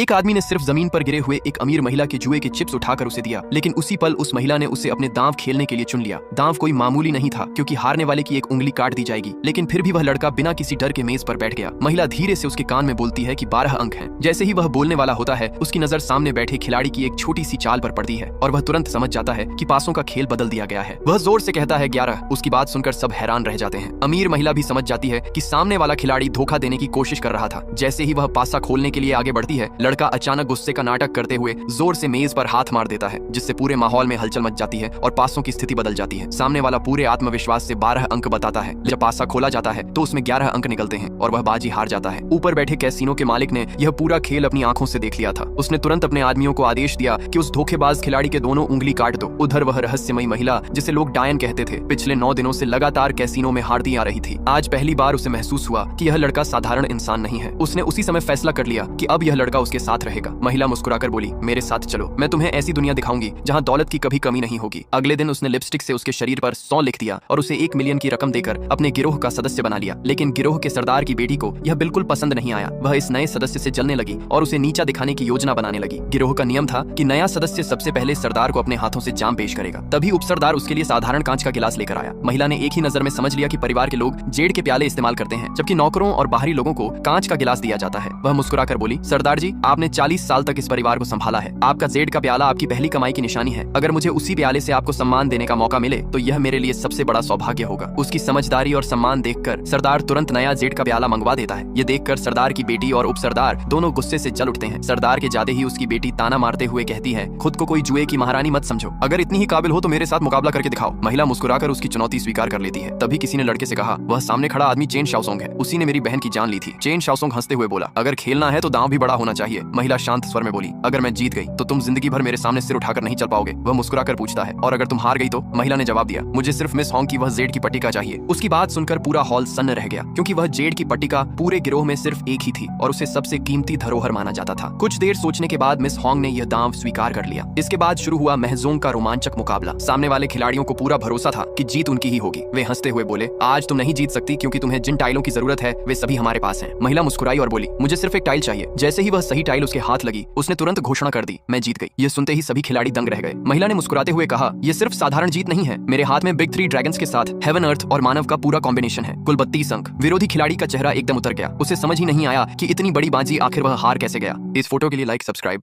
एक आदमी ने सिर्फ जमीन पर गिरे हुए एक अमीर महिला के जुए के चिप्स उठाकर उसे दिया, लेकिन उसी पल उस महिला ने उसे अपने दांव खेलने के लिए चुन लिया। दांव कोई मामूली नहीं था, क्योंकि हारने वाले की एक उंगली काट दी जाएगी, लेकिन फिर भी वह लड़का बिना किसी डर के मेज पर बैठ गया। महिला धीरे से उसके कान में बोलती है कि 12 अंक हैं। जैसे ही वह बोलने वाला होता है, उसकी नजर सामने बैठे खिलाड़ी की एक छोटी सी चाल पर पड़ती है और वह तुरंत समझ जाता है कि पासों का खेल बदल दिया गया है। वह जोर से कहता है 11। उसकी बात सुनकर सब हैरान रह जाते हैं। अमीर महिला भी समझ जाती है कि सामने वाला खिलाड़ी धोखा देने की कोशिश कर रहा था। जैसे ही वह पासा खोलने के लिए आगे बढ़ती है, लड़का अचानक गुस्से का नाटक करते हुए जोर से मेज पर हाथ मार देता है, जिससे पूरे माहौल में हलचल मच जाती है और पासों की स्थिति बदल जाती है। सामने वाला पूरे आत्मविश्वास से 12 अंक बताता है। जब पासा खोला जाता है तो उसमें 11 अंक निकलते हैं और वह बाजी हार जाता है। ऊपर बैठे कैसीनो के मालिक ने यह पूरा खेल अपनी आंखों से देख लिया था। उसने तुरंत अपने आदमियों को आदेश दिया कि उस धोखेबाज खिलाड़ी के दोनों उंगली काट दो। उधर वह रहस्यमयी महिला, जिसे लोग डायन कहते थे, पिछले 9 दिनों से लगातार कैसीनो में हारती आ रही थी। आज पहली बार उसे महसूस हुआ कि यह लड़का साधारण इंसान नहीं है। उसने उसी समय फैसला कर लिया कि अब यह लड़का उसके साथ रहेगा। महिला मुस्कुराकर बोली, मेरे साथ चलो, मैं तुम्हें ऐसी दुनिया दिखाऊंगी जहां दौलत की कभी कमी नहीं होगी। अगले दिन उसने लिपस्टिक से उसके शरीर पर 100 लिख दिया और उसे 1 मिलियन की रकम देकर अपने गिरोह का सदस्य बना लिया। लेकिन गिरोह के सरदार की बेटी को यह बिल्कुल पसंद नहीं आया। वह इस नए सदस्य से जलने लगी और उसे नीचा दिखाने की योजना बनाने लगी। गिरोह का नियम था कि नया सदस्य सबसे पहले सरदार को अपने हाथों से जाम पेश करेगा। तभी उपसरदार उसके लिए साधारण कांच का गिलास लेकर आया। महिला ने एक ही नजर में समझ लिया कि परिवार के लोग जेड के प्याले इस्तेमाल करते हैं, जबकि नौकरों और बाहरी लोगों को कांच का गिलास दिया जाता है। वह मुस्कुराकर बोली, सरदार जी, आपने 40 साल तक इस परिवार को संभाला है। आपका जेड का प्याला आपकी पहली कमाई की निशानी है। अगर मुझे उसी प्याले से आपको सम्मान देने का मौका मिले तो यह मेरे लिए सबसे बड़ा सौभाग्य होगा। उसकी समझदारी और सम्मान देखकर सरदार तुरंत नया जेड का प्याला मंगवा देता है। ये देखकर सरदार की बेटी और उपसरदार दोनों गुस्से से जल उठते हैं। सरदार के जाते ही उसकी बेटी ताना मारते हुए कहती है, खुद को कोई जुए की महारानी मत समझो। अगर इतनी ही काबिल हो तो मेरे साथ मुकाबला करके दिखाओ। महिला मुस्कुराकर उसकी चुनौती स्वीकार कर लेती है। तभी किसी ने लड़के से कहा, वह सामने खड़ा आदमी चेन शाओसोंग है। उसी ने मेरी बहन की जान ली थी। चेन शाओसोंग हंसते हुए बोला, अगर खेलना है तो दांव भी बड़ा होना चाहिए। महिला शांत स्वर में बोली, अगर मैं जीत गई तो तुम जिंदगी भर मेरे सामने सिर उठाकर नहीं चल पाओगे। वह मुस्कुराकर पूछता है, और अगर तुम हार गई तो? महिला ने जवाब दिया, मुझे सिर्फ मिस हॉन्ग की वह जेड की पट्टिका चाहिए। उसकी बात सुनकर पूरा हॉल सन्न रह गया, क्योंकि वह जेड की पट्टिका पूरे गिरोह में सिर्फ एक ही थी और उसे सबसे कीमती धरोहर माना जाता था। कुछ देर सोचने के बाद मिस हॉन्ग ने यह दांव स्वीकार कर लिया। इसके बाद शुरू हुआ महजोंग का रोमांचक मुकाबला। सामने वाले खिलाड़ियों को पूरा भरोसा था कि जीत उनकी ही होगी। वे हंसते हुए बोले, आज तुम नहीं जीत सकती, क्योंकि तुम्हें जिन टाइलों की जरूरत है वे सभी हमारे पास हैं। महिला मुस्कुराई और बोली, मुझे सिर्फ एक टाइल चाहिए। जैसे ही वह सही टाइल उसके हाथ लगी, उसने तुरंत घोषणा कर दी, मैं जीत गई। यह सुनते ही सभी खिलाड़ी दंग रह गए। महिला ने मुस्कुराते हुए कहा, यह सिर्फ साधारण जीत नहीं है। मेरे हाथ में बिग 3 ड्रैगन्स के साथ हेवन, अर्थ और मानव का पूरा कॉम्बिनेशन है। कुल 32 अंक। विरोधी खिलाड़ी का चेहरा एकदम उतर गया। उसे समझ ही नहीं आया कि इतनी बड़ी बाजी आखिर वह हार कैसे गया। इस फोटो के लिए लाइक, सब्सक्राइब।